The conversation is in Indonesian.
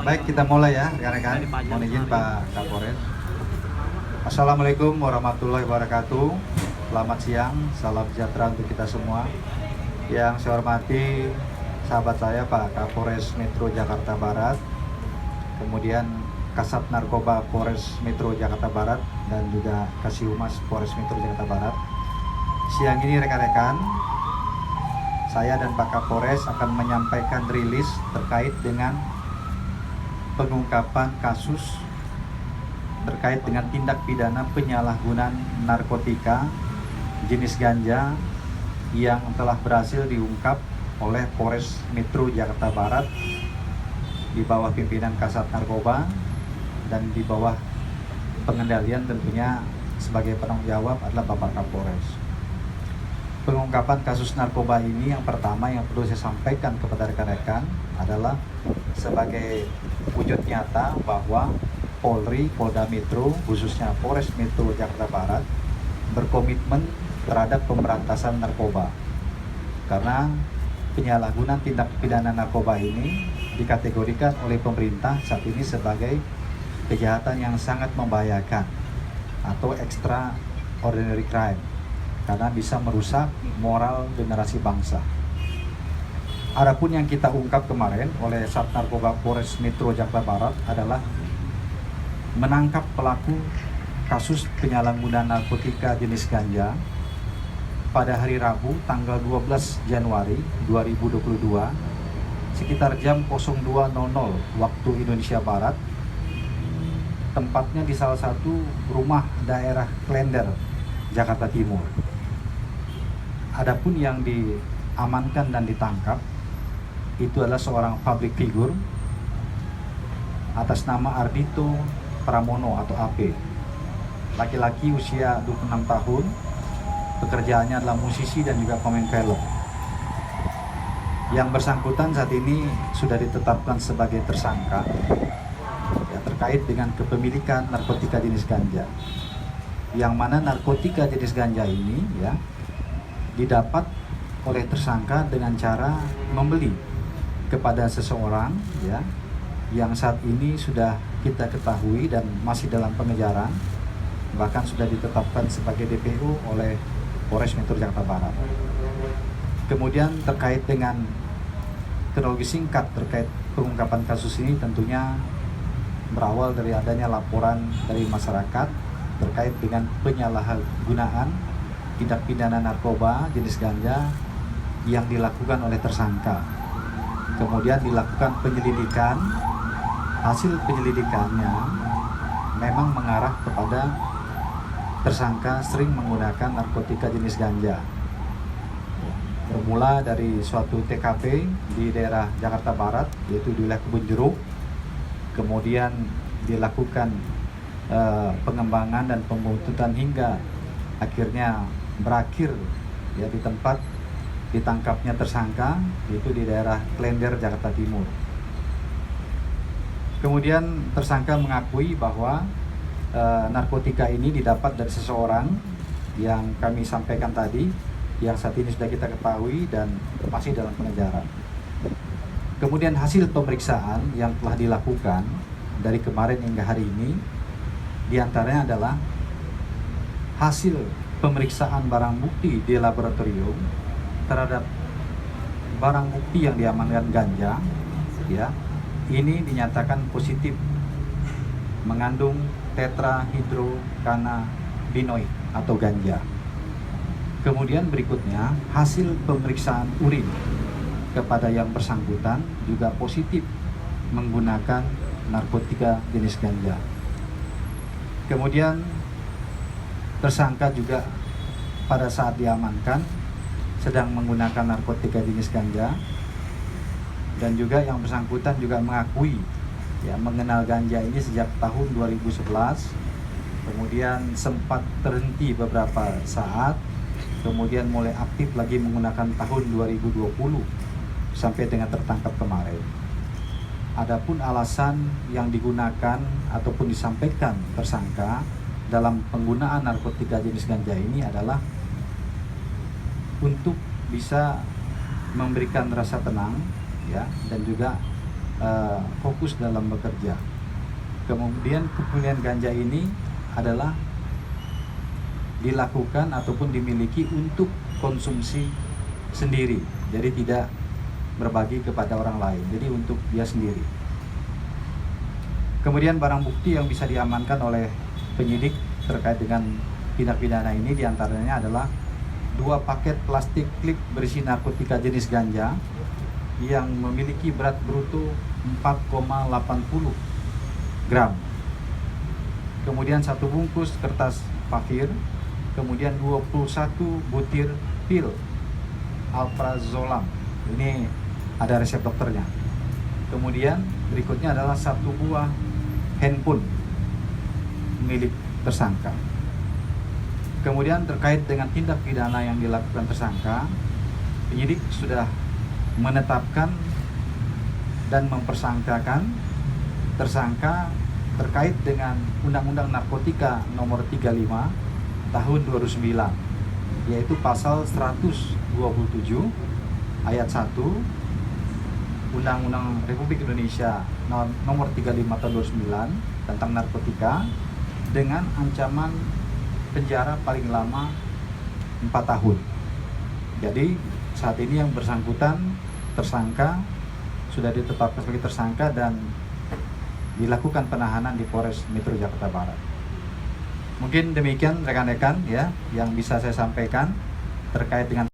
Baik, kita mulai ya rekan-rekan. Mohon izin Pak Kapolres. Assalamualaikum warahmatullahi wabarakatuh. Selamat siang, salam sejahtera untuk kita semua. Yang saya hormati sahabat saya Pak Kapolres Metro Jakarta Barat, kemudian Kasat Narkoba Polres Metro Jakarta Barat, dan juga Kasih Humas Polres Metro Jakarta Barat. Siang ini rekan-rekan, saya dan Pak Kapolres akan menyampaikan rilis terkait dengan pengungkapan kasus terkait dengan tindak pidana penyalahgunaan narkotika jenis ganja yang telah berhasil diungkap oleh Polres Metro Jakarta Barat di bawah pimpinan Kasat Narkoba dan di bawah pengendalian tentunya sebagai penanggung jawab adalah Bapak Kapolres. Pengungkapan kasus narkoba ini yang pertama yang perlu saya sampaikan kepada rekan-rekan adalah sebagai wujud nyata bahwa Polri, Polda Metro, khususnya Polres Metro Jakarta Barat berkomitmen terhadap pemberantasan narkoba. Karena penyalahgunaan tindak pidana narkoba ini dikategorikan oleh pemerintah saat ini sebagai kejahatan yang sangat membahayakan atau extraordinary crime karena bisa merusak moral generasi bangsa. Adapun yang kita ungkap kemarin oleh Sat Narkoba Polres Metro Jakarta Barat adalah menangkap pelaku kasus penyalahgunaan narkotika jenis ganja pada hari Rabu tanggal 12 Januari 2022 sekitar jam 02.00 waktu Indonesia Barat, tempatnya di salah satu rumah daerah Klender, Jakarta Timur. Adapun yang diamankan dan ditangkap itu adalah seorang public figure atas nama Ardito Pramono atau AP. Laki-laki usia 26 tahun, pekerjaannya adalah musisi dan juga pemain film. Yang bersangkutan saat ini sudah ditetapkan sebagai tersangka ya, terkait dengan kepemilikan narkotika jenis ganja. Yang mana narkotika jenis ganja ini ya didapat oleh tersangka dengan cara membeli kepada seseorang ya yang saat ini sudah kita ketahui dan masih dalam pengejaran, bahkan sudah ditetapkan sebagai DPO oleh Polres Metro Jakarta Barat. Kemudian terkait dengan kronologi singkat terkait pengungkapan kasus ini tentunya berawal dari adanya laporan dari masyarakat terkait dengan penyalahgunaan tindak pidana narkoba jenis ganja yang dilakukan oleh tersangka. Kemudian dilakukan penyelidikan, hasil penyelidikannya memang mengarah kepada tersangka sering menggunakan narkotika jenis ganja. Bermula dari suatu TKP di daerah Jakarta Barat, yaitu di wilayah Kebun Jeruk, kemudian dilakukan pengembangan dan pembuntutan hingga akhirnya berakhir ya di tempat ditangkapnya tersangka, yaitu di daerah Klender, Jakarta Timur. Kemudian tersangka mengakui bahwa narkotika ini didapat dari seseorang yang kami sampaikan tadi, yang saat ini sudah kita ketahui dan masih dalam pengejaran. Kemudian hasil pemeriksaan yang telah dilakukan dari kemarin hingga hari ini, diantaranya adalah hasil pemeriksaan barang bukti di laboratorium terhadap barang bukti yang diamankan ganja ya, ini dinyatakan positif mengandung tetrahydrocannabinoid atau ganja. Kemudian berikutnya hasil pemeriksaan urin kepada yang bersangkutan juga positif menggunakan narkotika jenis ganja. Kemudian tersangka juga pada saat diamankan sedang menggunakan narkotika jenis ganja, dan juga yang bersangkutan juga mengakui ya mengenal ganja ini sejak tahun 2011, kemudian sempat terhenti beberapa saat, kemudian mulai aktif lagi menggunakan tahun 2020 sampai dengan tertangkap kemarin. Adapun alasan yang digunakan ataupun disampaikan tersangka dalam penggunaan narkotika jenis ganja ini adalah untuk bisa memberikan rasa tenang ya, dan juga fokus dalam bekerja. Kemudian kepemilikan ganja ini adalah dilakukan ataupun dimiliki untuk konsumsi sendiri, jadi tidak berbagi kepada orang lain, jadi untuk dia sendiri. Kemudian barang bukti yang bisa diamankan oleh penyidik terkait dengan tindak pidana ini diantaranya adalah 2 paket plastik klip berisi narkotika jenis ganja yang memiliki berat bruto 4,80 gram. Kemudian 1 bungkus kertas pafir, kemudian 21 butir pil alprazolam. Ini ada resep dokternya. Kemudian berikutnya adalah 1 buah handphone milik tersangka. Kemudian terkait dengan tindak pidana yang dilakukan tersangka, penyidik sudah menetapkan dan mempersangkakan tersangka terkait dengan Undang-Undang Narkotika Nomor 35 Tahun 2009, yaitu pasal 127 ayat 1 Undang-Undang Republik Indonesia Nomor 35 Tahun 2009 tentang narkotika, dengan ancaman penjara paling lama 4 tahun. Jadi saat ini yang bersangkutan tersangka sudah ditetapkan sebagai tersangka dan dilakukan penahanan di Polres Metro Jakarta Barat. Mungkin demikian rekan-rekan ya yang bisa saya sampaikan terkait dengan